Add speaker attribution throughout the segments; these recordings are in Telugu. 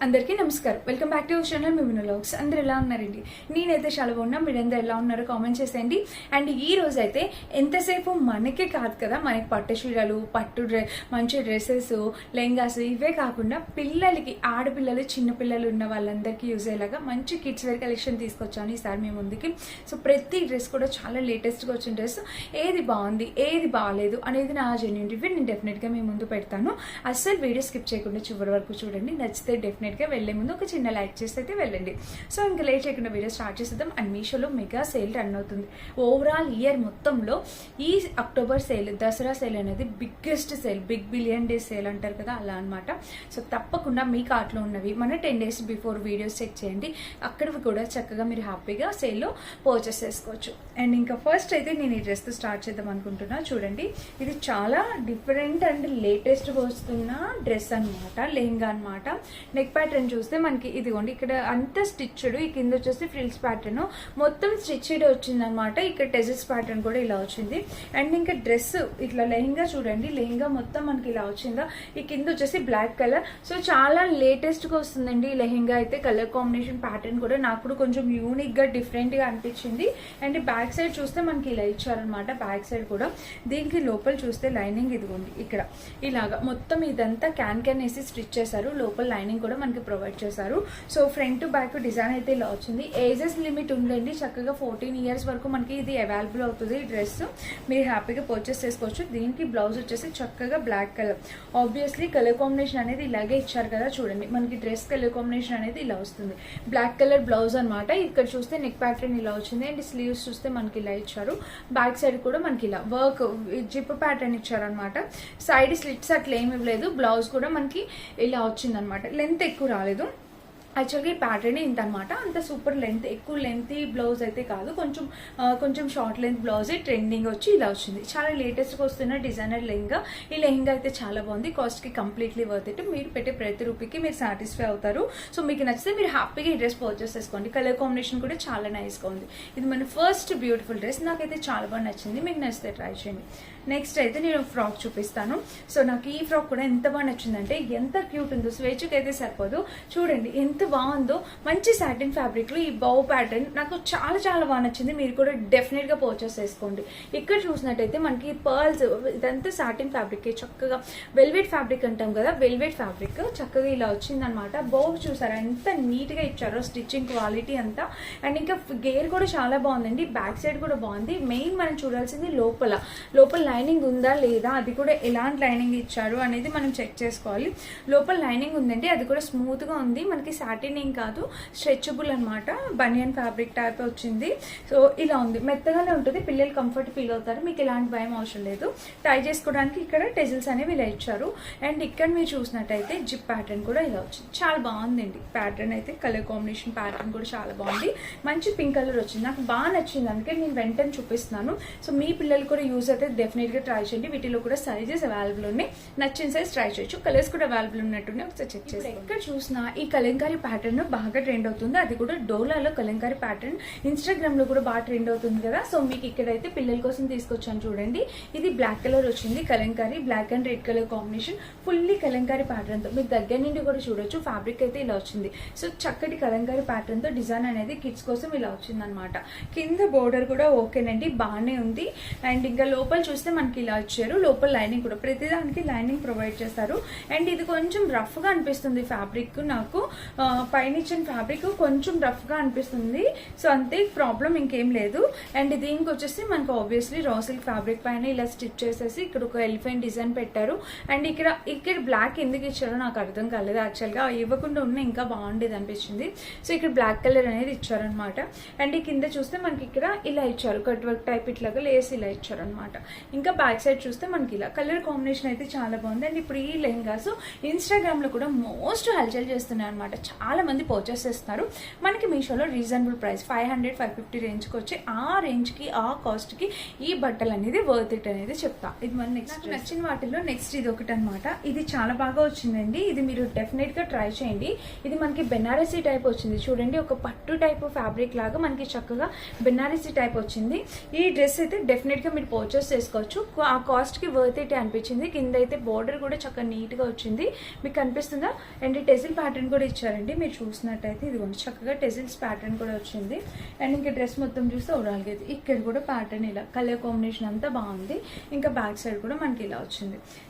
Speaker 1: అందరికీ నమస్కారం. Welcome back to our channel మిమినో వ్లాగ్స్. అందరూ ఎలా ఉన్నారండి? నేనైతే చాలా బాగున్నా. మీరందరూ ఎలా ఉన్నారో కామెంట్ చేసేయండి. అండ్ ఈ రోజు అయితే ఎంతసేపు మనకే కాదు కదా, మనకి పట్టు చీరలు, మంచి డ్రెస్సెస్, లెహంగాస్ ఇవే కాకుండా పిల్లలకి, ఆడపిల్లలు, చిన్నపిల్లలు ఉన్న వాళ్ళందరికీ యూజ్ అయ్యేలాగా మంచి కిడ్స్ వేర్ కలెక్షన్ తీసుకొచ్చాను ఈసారి మీ ముందుకి. సో ప్రతి డ్రెస్ కూడా చాలా లేటెస్ట్గా వచ్చిన డ్రెస్, ఏది బాగుంది ఏది బాగాలేదు అనేది నా జెన్యూన్ రివ్యూ నేను డెఫినెట్గా మీ ముందు పెడతాను. అస్సలు వీడియో స్కిప్ చేయకుండా చివరి వరకు చూడండి. నచ్చితే డెఫినెట్గా వెళ్లే ముందు ఒక చిన్న లైక్ చేసి అయితే వెళ్ళండి. సో ఇంకా లేట్ చేయకుండా వీడియో స్టార్ట్ చేసేద్దాం. అండ్ మీషోలో మెగా సేల్ రన్ అవుతుంది. ఓవరాల్ ఇయర్ మొత్తంలో ఈ అక్టోబర్ సేల్, దసరా సేల్ అనేది biggest sale, big billion day sale అంటారు కదా, అలా అనమాట. సో తప్పకుండా మీ కార్ట్లో ఉన్నవి మన 10 days బిఫోర్ వీడియోస్ చెక్ చేయండి. అక్కడివి కూడా చక్కగా మీరు హ్యాపీగా సేల్లో పర్చేస్ చేసుకోవచ్చు. అండ్ ఇంకా ఫస్ట్ అయితే నేను ఈ డ్రెస్తో స్టార్ట్ చేద్దాం అనుకుంటున్నా. చూడండి, ఇది చాలా డిఫరెంట్ అండ్ లేటెస్ట్గా వస్తున్న డ్రెస్ అనమాట, లెహంగా అనమాట. నెక్ ప్యాటర్న్ చూస్తే మనకి ఇదిగోండి, ఇక్కడ అంతా స్టిచ్డ్, ఈ కింద వచ్చేసి ఫ్రిల్స్ ప్యాటర్న్ మొత్తం స్టిచ్డ్ వచ్చింది అనమాట. ఇక్కడ టెజెస్ ప్యాటర్న్ కూడా ఇలా వచ్చింది. అండ్ ఇంకా డ్రెస్ ఇట్లా లెహంగా చూడండి, లెహంగా మొత్తం మనకి ఇలా వచ్చిందా. ఈ కింద వచ్చేసి బ్లాక్ కలర్. సో చాలా లేటెస్ట్ గా వస్తుందండి ఈ లెహంగా అయితే. కలర్ కాంబినేషన్ ప్యాటర్న్ కూడా నాకు కూడా కొంచెం యూనిక్ గా, డిఫరెంట్ గా అనిపించింది. అండ్ బ్యాక్ సైడ్ చూస్తే మనకి ఇలా ఇచ్చారనమాట. బ్యాక్ సైడ్ కూడా దీనికి లోపల చూస్తే లైనింగ్ ఇదిగోండి, ఇక్కడ ఇలాగా మొత్తం ఇదంతా క్యాన్ వేసి స్టిచ్ చేశారు. లోపల లైనింగ్ కూడా మనకి ప్రొవైడ్ చేశారు. So front to back design అయితే ఇలా వచ్చింది. ఏజెస్ లిమిట్ ఉందండి, చక్కగా 14 years వరకు మనకి ఇది అవైలబుల్ అవుతుంది. ఈ డ్రెస్ మీరు హ్యాపీగా పర్చేస్ చేసుకోవచ్చు. దీనికి బ్లౌజ్ వచ్చేసి చక్కగా black colour. Obviously colour combination అనేది ఇలాగే ఇచ్చారు కదా, చూడండి మనకి డ్రెస్ కలర్ కాంబినేషన్ అనేది ఇలా వస్తుంది. బ్లాక్ కలర్ బ్లౌజ్ అనమాట. ఇక్కడ చూస్తే నెక్ ప్యాటర్న్ ఇలా వచ్చింది. అండ్ స్లీవ్స్ చూస్తే మనకి ఇలా ఇచ్చారు. బ్యాక్ సైడ్ కూడా మనకి ఇలా వర్క్ జిప్ ప్యాటర్న్ ఇచ్చారనమాట. సైడ్ స్లిట్స్ అట్లా ఏమి ఇవ్వలేదు. బ్లౌజ్ కూడా మనకి ఇలా వచ్చింది అనమాట. లెంత్ ఎక్కువ రాలేదు. యాక్చువల్గా ఈ ప్యాటర్న్ ఇంత అనమాట. అంత సూపర్ లెంత్, ఎక్కువ లెంత్ బ్లౌజ్ అయితే కాదు, కొంచెం షార్ట్ లెంత్ బ్లౌజే ట్రెండింగ్ వచ్చి ఇలా వచ్చింది. చాలా లేటెస్ట్గా వస్తున్న డిజైనర్ లెహంగా. ఈ లెహంగా అయితే చాలా బాగుంది. కాస్ట్కి కంప్లీట్లీ వర్త్ ఇట్. మీరు పెట్టే ప్రతి రూపీకి మీరు సాటిస్ఫై అవుతారు. సో మీకు నచ్చితే మీరు హ్యాపీగా ఈ డ్రెస్ పర్చేస్ చేసుకోండి. కలర్ కాంబినేషన్ కూడా చాలా నైస్గా ఉంది. ఇది మన ఫస్ట్ బ్యూటిఫుల్ డ్రెస్. నాకైతే చాలా బాగా నచ్చింది. మీకు నచ్చితే ట్రై చేయండి. నెక్స్ట్ అయితే నేను ఫ్రాక్ చూపిస్తాను. సో నాకు ఈ ఫ్రాక్ కూడా ఎంత బాగా నచ్చిందంటే, ఎంత క్యూట్ ఉందో, స్వేచ్ఛకి అయితే సరిపోదు. చూడండి ఎంత బాగుందో. మంచి సాటిన్ ఫ్యాబ్రిక్ లో ఈ బౌ ప్యాటర్న్ నాకు చాలా చాలా బాగా నచ్చింది. మీరు కూడా డెఫినెట్ గా పర్చేస్ చేసుకోండి. ఇక్కడ చూసినట్టయితే మనకి పర్ల్స్, ఇదంతా సాటిన్ ఫ్యాబ్రిక్, చక్కగా వెల్వెట్ ఫ్యాబ్రిక్ అంటాం కదా, వెల్వెట్ ఫ్యాబ్రిక్ చక్కగా ఇలా వచ్చింది అనమాట. బౌ చూసారా ఎంత నీట్ గా ఇచ్చారో, స్టిచ్చింగ్ క్వాలిటీ అంతా. అండ్ ఇంకా గేర్ కూడా చాలా బాగుందండి. బ్యాక్ సైడ్ కూడా బాగుంది. మెయిన్ మనం చూడాల్సింది లోపల లైనింగ్ ఉందా లేదా, అది కూడా ఎలాంటి లైనింగ్ ఇచ్చారు అనేది మనం చెక్ చేసుకోవాలి. లోపల లైనింగ్ ఉందండి, అది కూడా స్మూత్ గా ఉంది. మనకి సాటిన్ ఏం కాదు, స్ట్రెచబుల్ అనమాట. బనియన్ ఫ్యాబ్రిక్ టైప్ వచ్చింది. సో ఇలా ఉంది, మెత్తగానే ఉంటుంది. పిల్లలు కంఫర్ట్ ఫీల్ అవుతారు. మీకు ఎలాంటి భయం అవసరం లేదు. టై చేసుకోవడానికి ఇక్కడ టెజిల్స్ అనేవి ఇలా ఇచ్చారు. అండ్ ఇక్కడ మీరు చూసినట్టయితే జిప్ ప్యాటర్న్ కూడా ఇలా వచ్చింది. చాలా బాగుందండి ప్యాటర్న్ అయితే. కలర్ కాంబినేషన్ ప్యాటర్న్ కూడా చాలా బాగుంది. మంచి పింక్ కలర్ వచ్చింది, నాకు బాగా నచ్చింది. అందుకే నేను వెంటనే చూపిస్తున్నాను. సో మీ పిల్లలు కూడా యూజ్ అయితే డెఫినెట్గా ట్రై చేయండి. వీటిలో కూడా సైజెస్ అవైలబుల్ ఉన్నాయి. నచ్చిన సైజ్ ట్రై చేయొచ్చు. కలర్స్ కూడా అవైలబుల్ ఉన్నట్టునే ఒకసారి చెక్ చేసి. ఎక్కడ చూసినా ఈ కలంకారీ ప్యాటర్న్ బాగా ట్రెండ్ అవుతుంది. అది కూడా డోలాలో కలంకారీ ప్యాటర్న్ ఇన్స్టాగ్రామ్ లో కూడా బాగా ట్రెండ్ అవుతుంది కదా. సో మీకు ఇక్కడైతే పిల్లల కోసం తీసుకొచ్చాను చూడండి. ఇది బ్లాక్ కలర్ వచ్చింది, Kalamkari black and red colour combination. Fully Kalamkari pattern తో మీరు దగ్గర నుండి కూడా చూడొచ్చు. ఫ్యాబ్రిక్ అయితే ఇలా వచ్చింది. సో చక్కటి కలంకారీ ప్యాటర్న్ తో డిజైన్ అనేది కిడ్స్ కోసం ఇలా వచ్చింది అనమాట. కింద బోర్డర్ కూడా ఓకేనండి, బాగానే ఉంది. అండ్ ఇంకా లోపల చూస్తే మనకి ఇలా ఇచ్చారు. లోపల లైనింగ్ కూడా ప్రతిదానికి లైనింగ్ ప్రొవైడ్ చేస్తారు. అండ్ ఇది కొంచెం రఫ్ గా అనిపిస్తుంది ఫ్యాబ్రిక్. నాకు పైన ఇచ్చిన ఫ్యాబ్రిక్ కొంచెం రఫ్ గా అనిపిస్తుంది. సో అంతే, ప్రాబ్లం ఇంకేం లేదు. అండ్ దీనికి వచ్చేసి మనకు ఆబ్వియస్లీ రా సిల్క్ ఫ్యాబ్రిక్ పైన ఇలా స్టిచ్ చేసేసి ఇక్కడ ఒక ఎలిఫెంట్ డిజైన్ పెట్టారు. అండ్ ఇక్కడ బ్లాక్ ఎందుకు ఇచ్చారో నాకు అర్థం కాలేదు. యాక్చువల్గా ఇవ్వకుండా ఉన్న ఇంకా బాగుండేది అనిపించింది. సో ఇక్కడ బ్లాక్ కలర్ అనేది ఇచ్చారనమాట. అండ్ ఈ కింద చూస్తే మనకి ఇక్కడ ఇలా ఇచ్చారు, కట్ వర్క్ టైప్ ఇట్లాగా లేస్ ఇలా ఇచ్చారనమాట. ఇంకా బ్యాక్ సైడ్ చూస్తే మనకి ఇలా కలర్ కాంబినేషన్ అయితే చాలా బాగుంది. అండ్ ఇప్పుడు ఈ లెహంగాస్ ఇన్స్టాగ్రామ్ లో కూడా మోస్ట్ హల్చల్ చేస్తున్నాయి అనమాట. చాలా మంది పర్చేస్ చేస్తున్నారు. మనకి మీషోలో రీజనబుల్ ప్రైస్ 500-550 రేంజ్కి వచ్చి ఆ రేంజ్కి ఆ కాస్ట్కి ఈ బట్టలు అనేది వర్త్ ఇట్ అనేది చెప్తా. ఇది మన నెక్స్ట్ నచ్చిన వాటిల్లో నెక్స్ట్ ఇది ఒకటి అనమాట. ఇది చాలా బాగా వచ్చిందండి. ఇది మీరు డెఫినెట్గా ట్రై చేయండి. ఇది మనకి బెనారసీ టైప్ వచ్చింది చూడండి, ఒక పట్టు టైప్ ఫ్యాబ్రిక్ లాగా మనకి చక్కగా బెనారసీ టైప్ వచ్చింది. ఈ డ్రెస్ అయితే డెఫినెట్గా మీరు పర్చేస్ చేసుకోవచ్చు. ఆ కాస్ట్కి వర్త్ ఇట్ అనిపించింది. కింద అయితే బార్డర్ కూడా చక్కగా నీట్గా వచ్చింది, మీకు కనిపిస్తుందా? అండ్ టెజిల్ ప్యాటర్న్ కూడా ఇచ్చారండి. మీరు చూసినట్టయితే ఇదిగోండి చక్కగా టెజిల్స్ ప్యాటర్న్ కూడా వచ్చింది. అండ్ ఇంకా డ్రెస్ మొత్తం చూస్తే ఓవరాల్గా అయితే ఇక్కడ కూడా ప్యాటర్న్ ఇలా కలర్ కాంబినేషన్ అంతా బాగుంది. ఇంకా బ్యాక్ సైడ్ కూడా మనకి ఇలా వచ్చింది.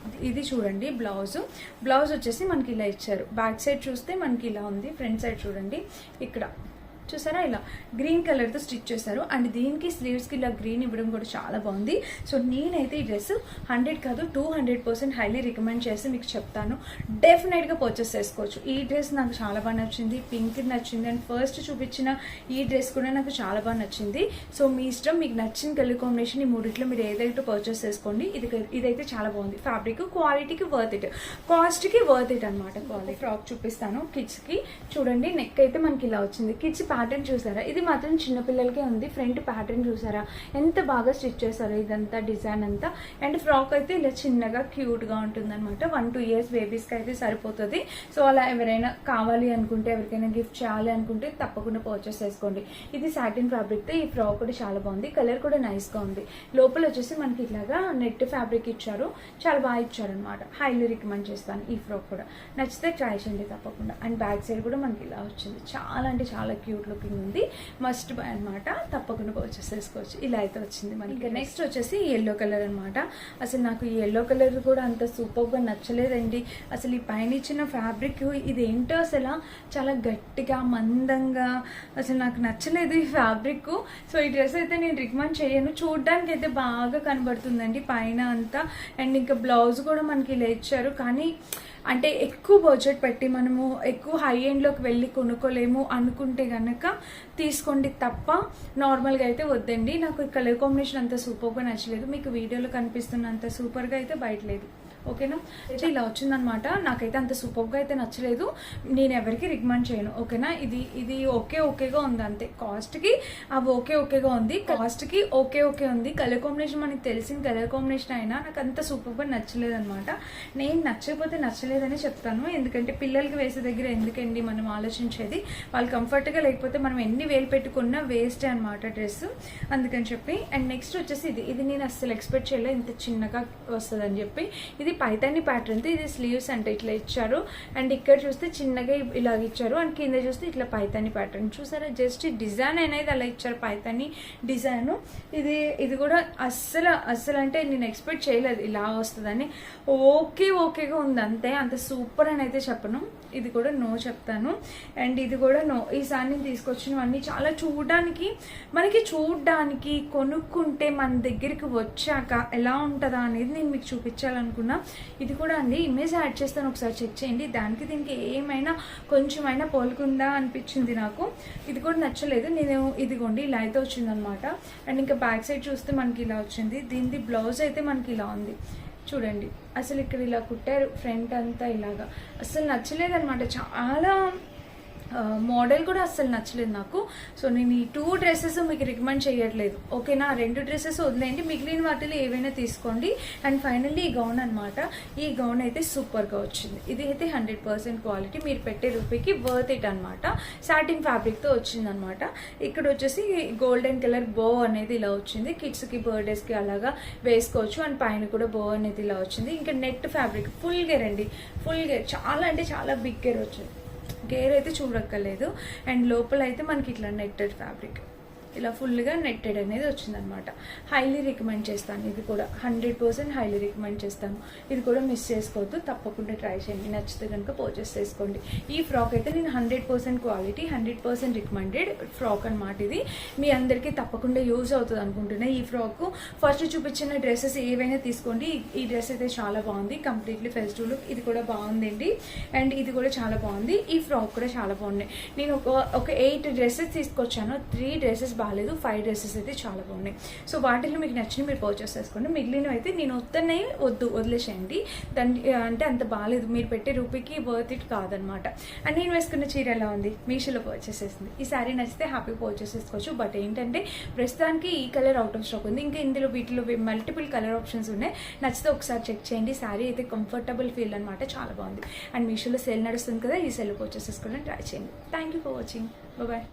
Speaker 1: ఇది చూడండి బ్లౌజ్ వచ్చేసి మనకి ఇలా ఇచ్చారు. బ్యాక్ సైడ్ చూస్తే మనకి ఇలా ఉంది. ఫ్రంట్ సైడ్ చూడండి, ఇక్కడ చూసారా ఇలా గ్రీన్ కలర్తో స్టిచ్ చేశారు. అండ్ దీనికి స్లీవ్స్కి ఇలా గ్రీన్ ఇవ్వడం కూడా చాలా బాగుంది. సో నేనైతే ఈ డ్రెస్ 100 కాదు 200% హైలీ రికమెండ్ చేసి మీకు చెప్తాను. డెఫినెట్గా పర్చేస్ చేసుకోవచ్చు. ఈ డ్రెస్ నాకు చాలా బాగా నచ్చింది, పింక్ నచ్చింది. అండ్ ఫస్ట్ చూపించిన ఈ డ్రెస్ కూడా నాకు చాలా బాగా నచ్చింది. సో మీ ఇష్టం, మీకు నచ్చిన కలర్ కాంబినేషన్ ఈ మూడిట్లో మీరు ఏదైతే పర్చేస్ చేసుకోండి. ఇదైతే చాలా బాగుంది. ఫ్యాబ్రిక్ క్వాలిటీకి వర్త్ ఇట్, కాస్ట్కి వర్త్ ఇట్ అనమాట. క్వాలిటీ ఫ్రాక్ చూపిస్తాను కిడ్స్కి. చూడండి నెక్ అయితే మనకి ఇలా వచ్చింది. కిడ్స్ ప్యాటర్న్ చూసారా? ఇది మాత్రం చిన్నపిల్లలకే ఉంది. ఫ్రంట్ ప్యాటర్న్ చూసారా ఎంత బాగా స్టిచ్ చేశారు, ఇదంతా డిజైన్ అంతా. అండ్ ఫ్రాక్ అయితే ఇలా చిన్నగా క్యూట్గా ఉంటుంది అనమాట. 1-2 ఇయర్స్ బేబీస్కి అయితే సరిపోతుంది. సో అలా ఎవరైనా కావాలి అనుకుంటే, ఎవరికైనా గిఫ్ట్ చేయాలి అనుకుంటే తప్పకుండా పర్చేస్ చేసుకోండి. ఇది సాటిన్ ఫ్యాబ్రిక్తో ఈ ఫ్రాక్ కూడా చాలా బాగుంది. కలర్ కూడా నైస్గా ఉంది. లోపల వచ్చేసి మనకి ఇట్లాగా నెట్ ఫ్యాబ్రిక్ ఇచ్చారు, చాలా బాగా ఇచ్చారు అనమాట. హైలీ రికమెండ్ చేస్తాను ఈ ఫ్రాక్ కూడా. నచ్చితే ట్రై చేయండి తప్పకుండా. అండ్ బ్యాక్ సైడ్ కూడా మనకి ఇలా వచ్చింది. చాలా అంటే చాలా క్యూట్ లుకింగ్ ఉంది. మస్ట్ బై అనమాట. తప్పకుండా పర్చేస్ చేసుకోవచ్చు. ఇలా అయితే వచ్చింది మనకి. ఇంకా నెక్స్ట్ వచ్చేసి ఎల్లో కలర్ అనమాట. అసలు నాకు ఈ ఎల్లో కలర్ కూడా అంత సూపర్గా నచ్చలేదండి. అసలు ఈ పైన ఇచ్చిన ఫ్యాబ్రిక్ ఇదేంటో అసలు చాలా గట్టిగా మందంగా అసలు నాకు నచ్చలేదు ఈ ఫ్యాబ్రిక్. సో ఈ డ్రెస్ అయితే నేను రికమెండ్ చేయను. చూడడానికి అయితే బాగా కనబడుతుందండి పైన అంతా. అండ్ ఇంకా బ్లౌజ్ కూడా మనకి ఇలా ఇచ్చారు. కానీ అంటే ఎక్కువ బడ్జెట్ పెట్టి మనము ఎక్కువ హై ఎండ్లోకి వెళ్ళి కొనుక్కోలేము అనుకుంటే కనుక తీసుకోండి తప్ప నార్మల్గా అయితే వద్దండి. నాకు కలర్ కాంబినేషన్ అంత సూపర్గా నచ్చలేదు. మీకు వీడియోలో కనిపిస్తున్నంత సూపర్గా అయితే బయట లేదు. ఓకేనా? అయితే ఇలా వచ్చిందనమాట. నాకైతే అంత సూపర్గా అయితే నచ్చలేదు. నేను ఎవరికి రికమెండ్ చేయను. ఓకేనా? ఇది ఓకేగా ఉంది అంతే. కాస్ట్కి అవి ఓకేగా ఉంది. కాస్ట్కి ఓకే ఉంది. కలర్ కాంబినేషన్ మనకి తెలిసిన కలర్ కాంబినేషన్ అయినా నాకు అంత సూపర్గా నచ్చలేదు అనమాట. నేను నచ్చకపోతే నచ్చలేదని చెప్తాను. ఎందుకంటే పిల్లలకి వేసే దగ్గర ఎందుకండి మనం ఆలోచించేది, వాళ్ళు కంఫర్ట్గా లేకపోతే మనం ఎన్ని వేలు పెట్టుకున్నా వేస్టే అనమాట డ్రెస్. అందుకని చెప్పి. అండ్ నెక్స్ట్ వచ్చేసి ఇది నేను అస్సలు ఎక్స్పెక్ట్ చేయలేదు ఇంత చిన్నగా వస్తుందని చెప్పి. ఇది పైతాని ప్యాటర్న్, ఇది స్లీవ్స్ అంటే ఇట్లా ఇచ్చారు. అండ్ ఇక్కడ చూస్తే చిన్నగా ఇలా ఇచ్చారు. అండ్ కింద చూస్తే ఇట్లా పైతాని ప్యాటర్న్ చూసారా? జస్ట్ డిజైన్ అనేది అలా ఇచ్చారు, పైతాని డిజైన్. ఇది కూడా అస్సలు అంటే నేను ఎక్స్పెక్ట్ చేయలేదు ఇలా వస్తుందని. ఓకేగా ఉంది అంతే. అంత సూపర్ అని అయితే చెప్పను. ఇది కూడా నో చెప్తాను. అండ్ ఇది కూడా నో. ఈసారి నేను తీసుకొచ్చినవన్నీ చాలా చూడడానికి కొనుక్కుంటే మన దగ్గరికి వచ్చాక ఎలా ఉంటుందా అనేది నేను మీకు చూపించాలనుకున్నా. ఇది కూడా అండి ఇమేజ్ యాడ్ చేస్తాను, ఒకసారి చెక్ చేయండి. దానికి దీనికి ఏమైనా కొంచెమైనా పోలుకుందా అనిపించింది నాకు. ఇది కూడా నచ్చలేదు. నేను ఇదిగోండి ఇలా అయితే వచ్చిందనమాట. అండ్ ఇంకా బ్యాక్ సైడ్ చూస్తే మనకి ఇలా వచ్చింది. దీనిది బ్లౌజ్ అయితే మనకి ఇలా ఉంది చూడండి. అసలు ఇక్కడ ఇలా కుట్టారు ఫ్రంట్ అంతా ఇలాగా. అసలు నచ్చలేదన్నమాట. చాలా మోడల్ కూడా అస్సలు నచ్చలేదు నాకు. సో నేను ఈ 2 డ్రెస్సెస్ మీకు రికమెండ్ చేయట్లేదు. ఓకేనా? 2 డ్రెస్సెస్ వదిలేయండి, మిగిలిన వాటిలో ఏవైనా తీసుకోండి. అండ్ ఫైనల్లీ ఈ గౌన్ అనమాట. ఈ గౌన్ అయితే సూపర్గా వచ్చింది. ఇది అయితే 100% క్వాలిటీ, మీరు పెట్టే రూపీకి వర్త్ ఇట్ అనమాట. సాటిన్ ఫ్యాబ్రిక్తో వచ్చిందనమాట. ఇక్కడ వచ్చేసి గోల్డెన్ కలర్ బో అనేది ఇలా వచ్చింది. కిడ్స్కి బర్త్డేస్కి అలాగా వేసుకోవచ్చు. అండ్ పైన కూడా బో అనేది ఇలా వచ్చింది. ఇంకా నెట్ ఫ్యాబ్రిక్ ఫుల్ గేర్ అండి. ఫుల్ గేర్ చాలా అంటే చాలా బిగ్ గేర్ వచ్చింది. గేర్ అయితే చూడక్కర్లేదు. అండ్ లోపల అయితే మనకి ఇట్లా నెట్టెడ్ ఫ్యాబ్రిక్ ఇలా ఫుల్గా నెట్టెడ్ అనేది వచ్చిందనమాట. హైలీ రికమెండ్ చేస్తాను. ఇది కూడా 100% హైలీ రికమెండ్ చేస్తాను. ఇది కూడా మిస్ చేసుకోవద్దు, తప్పకుండా ట్రై చేయండి. నచ్చితే కనుక పర్చేస్ చేసుకోండి. ఈ ఫ్రాక్ అయితే నేను 100% క్వాలిటీ 100% రికమెండెడ్ ఫ్రాక్ అనమాట. ఇది మీ అందరికీ తప్పకుండా యూజ్ అవుతుంది అనుకుంటున్నా. ఈ ఫ్రాక్ ఫస్ట్ చూపించిన డ్రెస్సెస్ ఏవైనా తీసుకోండి. ఈ డ్రెస్ అయితే చాలా బాగుంది, కంప్లీట్లీ ఫెస్టివ్ లుక్. ఇది కూడా బాగుందండి. అండ్ ఇది కూడా చాలా బాగుంది. ఈ ఫ్రాక్ కూడా చాలా బాగుంది. నేను ఒక 8 డ్రెస్సెస్ తీసుకొచ్చాను. 3 డ్రెస్సెస్ బాగాలేదు, 5 డ్రెస్సెస్ అయితే చాలా బాగున్నాయి. సో వాటిలో మీకు నచ్చిన మీరు పర్చేస్ చేసుకోండి. మిగిలినవి అయితే నేను వదిలేసేయండి. దాన్ని అంటే అంత బాగాలేదు, మీరు పెట్టే రూపీకి వర్త్ ఇట్ కాదనమాట. అండ్ నేను వేసుకున్న చీర ఎలా ఉంది, మీషోలో పర్చేస్ చేసింది. ఈ శారీ నచ్చితే హ్యాపీ పర్చేస్ చేసుకోవచ్చు. బట్ ఏంటంటే ప్రస్తుతానికి ఈ కలర్ అవుట్ ఆఫ్ స్టాక్ ఉంది. ఇంకా వీటిలో మల్టిపుల్ కలర్ ఆప్షన్స్ ఉన్నాయి. నచ్చితే ఒకసారి చెక్ చేయండి. శారీ అయితే కంఫర్టబుల్ ఫీల్ అనమాట, చాలా బాగుంది. అండ్ మీషోలో సేల్ నడుస్తుంది కదా, ఈ సేల్ పర్చేస్ చేసుకోవడానికి ట్రై చేయండి. Thank you for watching. Bye.